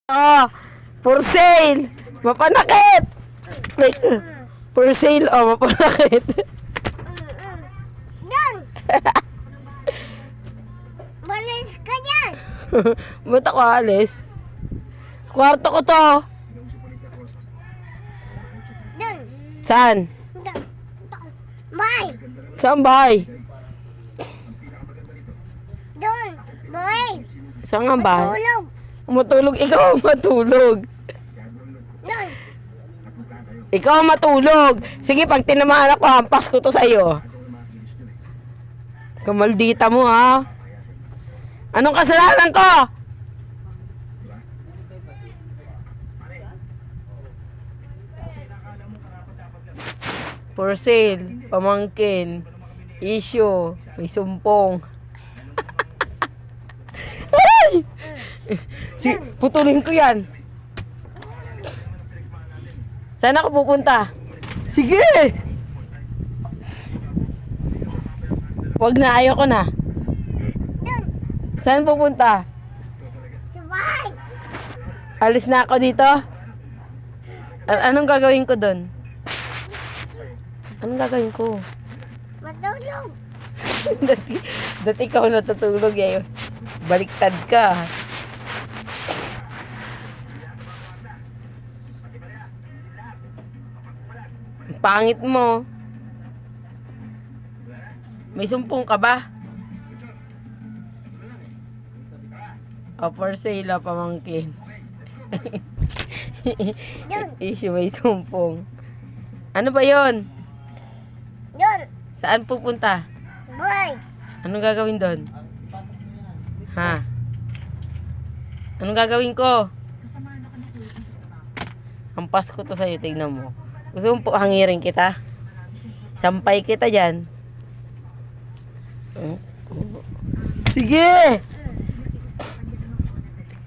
Oh, for sale. Mapanakit. Like, for sale. Oh, mapanakit. Doon! Malis ka dyan! Ba't ako alis? Kwarto ko to. Doon! Saan? Doon! Bye! Saan bahay? Doon! Bye! Saan nga bahay? Tulog! Matulog. Ikaw ang matulog. Doon! Ikaw ang matulog. Sige, pag tinamaan ako, hampas ko to sa'yo. Kamaldita mo, ha? Anong kasalanan ko? For sale, pamangkin, issue, may sumpong. Ay! Putulin ko yan. Saan ako pupunta? Sige! Wag na, ayoko na. Doon! Saan pupunta? Sa bahay! Alis na ako dito? Anong gagawin ko doon? Anong gagawin ko? Matulog! dati ikaw natutulog eh. Baliktad ka. Pangit mo. May sumpong ka ba? O, for sale, pamangkin. Issue, may sumpong. Ano ba yon? Doon! Saan pupunta? Bye! Anong gagawin doon? Ha? Anong gagawin ko? Hampas ko to sa'yo, tignan mo. Gusto mo po hangirin kita? Sampay kita dyan. Sige!